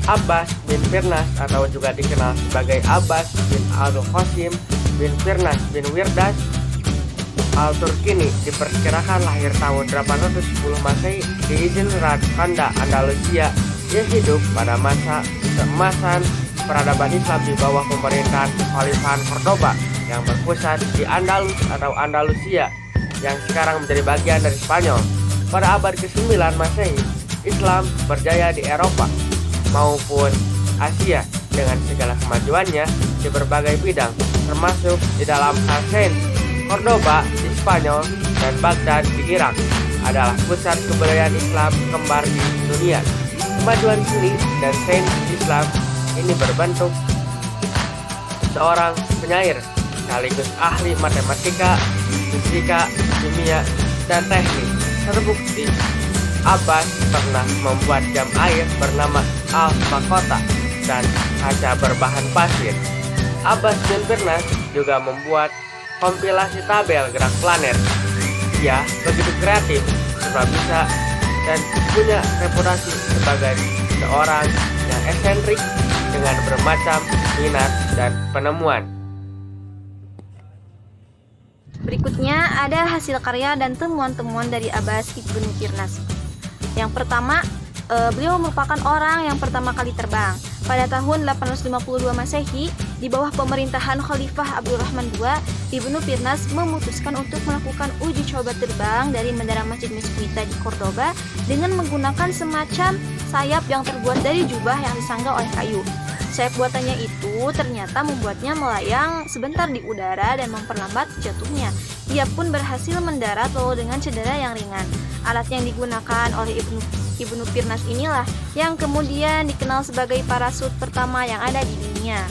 Abbas bin Firnas atau juga dikenal sebagai Abbas bin Al-Qasim bin Firnas bin Wirdas Al-Turkini diperkirakan lahir tahun 810 Masehi di Izin Kanda, Andalusia. Dia hidup pada masa keemasan peradaban Islam di bawah pemerintahan Kekhalifahan Cordoba yang berpusat di Andalus atau Andalusia yang sekarang menjadi bagian dari Spanyol. Pada abad ke-9 Masehi, Islam berjaya di Eropa maupun Asia dengan segala kemajuannya di berbagai bidang, termasuk di dalam hal sains. Cordoba di Spanyol dan Baghdad di Irak adalah pusat kebudayaan Islam kembar di dunia. Kemajuan seni dan sains Islam ini berbentuk seorang penyair sekaligus ahli matematika, fisika, kimia, dan teknik. Terbukti Abbas pernah membuat jam air bernama Al-Makota dan kaca berbahan pasir. Abbas bin Firnas juga membuat kompilasi tabel gerak planet. Ia begitu kreatif, serba bisa, dan punya reputasi sebagai seorang yang eksentrik dengan bermacam minat dan penemuan. Berikutnya ada hasil karya dan temuan-temuan dari Abbas ibnu Firnas. Yang pertama, beliau merupakan orang yang pertama kali terbang. Pada tahun 852 Masehi, di bawah pemerintahan Khalifah Abdurrahman II, Ibnu Firnas memutuskan untuk melakukan uji coba terbang dari menara Masjid Meskita di Cordoba dengan menggunakan semacam sayap yang terbuat dari jubah yang disangga oleh kayu. Sayap buatannya itu ternyata membuatnya melayang sebentar di udara dan memperlambat jatuhnya. Ia pun berhasil mendarat lalu dengan cedera yang ringan. Alat yang digunakan oleh Ibnu Firnas inilah yang kemudian dikenal sebagai parasut pertama yang ada di dunia.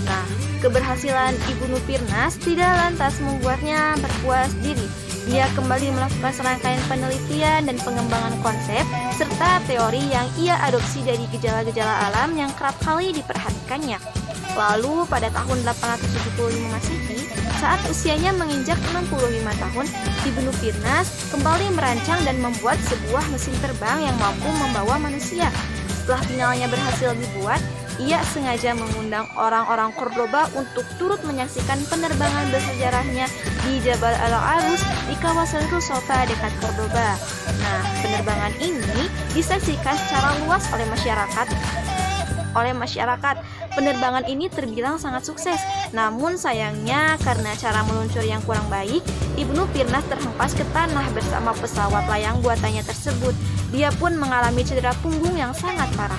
Nah, keberhasilan Ibnu Firnas tidak lantas membuatnya berpuas diri. Dia kembali melakukan serangkaian penelitian dan pengembangan konsep serta teori yang ia adopsi dari gejala-gejala alam yang kerap kali diperhatikannya. Lalu pada tahun 875 Masehi, saat usianya menginjak 65 tahun, Ibnu Firnas kembali merancang dan membuat sebuah mesin terbang yang mampu membawa manusia. Setelah finalnya berhasil dibuat, ia sengaja mengundang orang-orang Cordoba untuk turut menyaksikan penerbangan bersejarahnya di Jabal Al-Arus di kawasan Rusofa dekat Cordoba. Nah, penerbangan ini disaksikan secara luas oleh masyarakat. Penerbangan ini terbilang sangat sukses. Namun sayangnya karena cara meluncur yang kurang baik, Ibnu Firnas terhempas ke tanah bersama pesawat layang buatannya tersebut. Dia pun mengalami cedera punggung yang sangat parah.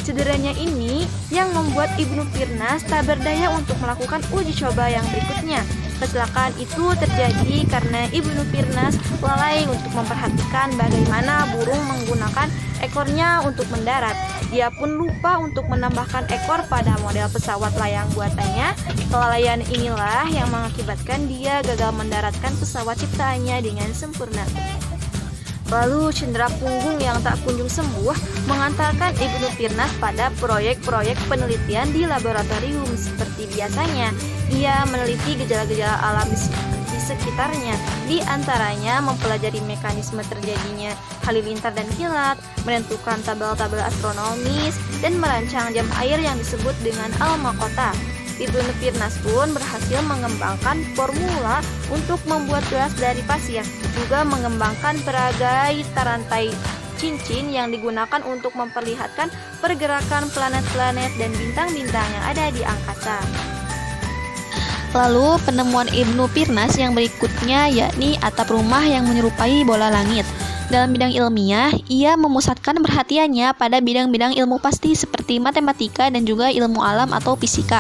Cederanya ini yang membuat Ibnu Firnas tak berdaya untuk melakukan uji coba yang berikutnya. Kecelakaan itu terjadi karena Ibnu Firnas lalai untuk memperhatikan bagaimana burung menggunakan ekornya untuk mendarat. Dia pun lupa untuk menambahkan ekor pada model pesawat layang buatannya. Kelalaian inilah yang mengakibatkan dia gagal mendaratkan pesawat ciptaannya dengan sempurna. Lalu cedera punggung yang tak kunjung sembuh mengantarkan Ibnu Firnas pada proyek-proyek penelitian di laboratorium. Seperti biasanya, ia meneliti gejala-gejala alam di sekitarnya, di antaranya mempelajari mekanisme terjadinya halilintar dan kilat, menentukan tabel-tabel astronomis, dan merancang jam air yang disebut dengan Al-Makota. Ibnu Firnas pun berhasil mengembangkan formula untuk membuat gelas dari pasir, juga mengembangkan peragai tarantai cincin yang digunakan untuk memperlihatkan pergerakan planet-planet dan bintang-bintang yang ada di angkasa. Lalu penemuan Ibnu Firnas yang berikutnya yakni atap rumah yang menyerupai bola langit. Dalam bidang ilmiah, ia memusatkan perhatiannya pada bidang-bidang ilmu pasti seperti matematika dan juga ilmu alam atau fisika.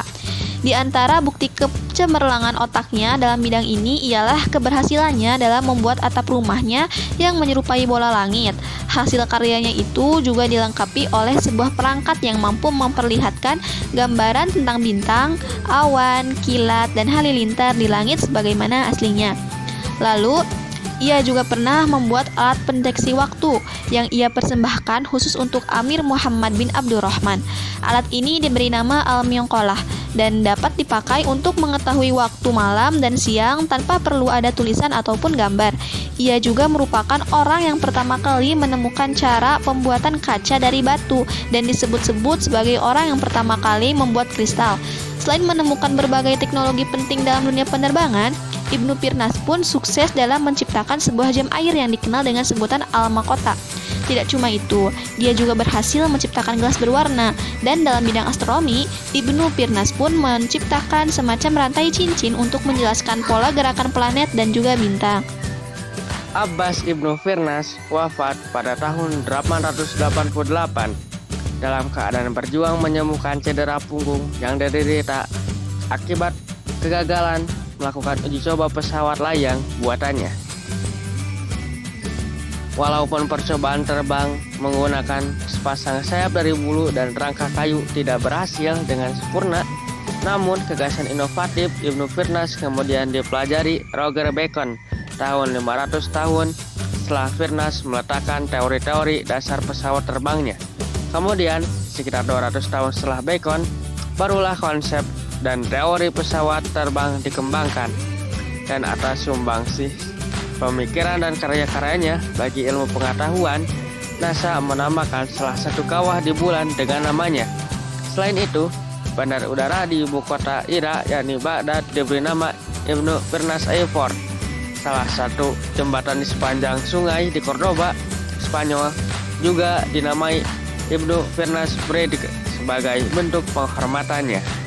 Di antara bukti kecemerlangan otaknya dalam bidang ini ialah keberhasilannya dalam membuat atap rumahnya yang menyerupai bola langit. Hasil karyanya itu juga dilengkapi oleh sebuah perangkat yang mampu memperlihatkan gambaran tentang bintang, awan, kilat, dan halilintar di langit sebagaimana aslinya. Lalu, ia juga pernah membuat alat pendeteksi waktu yang ia persembahkan khusus untuk Amir Muhammad bin Abdurrahman. Alat ini diberi nama Al-Miyongkolah. dan dapat dipakai untuk mengetahui waktu malam dan siang tanpa perlu ada tulisan ataupun gambar. Ia juga merupakan orang yang pertama kali menemukan cara pembuatan kaca dari batu dan disebut-sebut sebagai orang yang pertama kali membuat kristal. Selain menemukan berbagai teknologi penting dalam dunia penerbangan, Ibnu Firnas pun sukses dalam menciptakan sebuah jam air yang dikenal dengan sebutan Al-Mahkota. Tidak cuma itu, dia juga berhasil menciptakan gelas berwarna, dan dalam bidang astronomi, Ibnu Firnas pun menciptakan semacam rantai cincin untuk menjelaskan pola gerakan planet dan juga bintang. Abbas Ibnu Firnas wafat pada tahun 888 dalam keadaan berjuang menyembuhkan cedera punggung yang diderita akibat kegagalan melakukan uji coba pesawat layang buatannya. Walaupun percobaan terbang menggunakan sepasang sayap dari bulu dan rangka kayu tidak berhasil dengan sempurna, namun gagasan inovatif Ibnu Firnas kemudian dipelajari Roger Bacon tahun 500 tahun setelah Firnas meletakkan teori-teori dasar pesawat terbangnya. Kemudian, sekitar 200 tahun setelah Bacon, barulah konsep dan teori pesawat terbang dikembangkan. Dan atas sumbangsih pemikiran dan karya-karyanya bagi ilmu pengetahuan, NASA menamakan salah satu kawah di bulan dengan namanya. Selain itu, bandar udara di ibu kota Irak yakni Baghdad diberi nama Ibnu Firnas Airport. Salah satu jembatan di sepanjang sungai di Cordoba, Spanyol, juga dinamai Ibnu Firnas Bridge sebagai bentuk penghormatannya.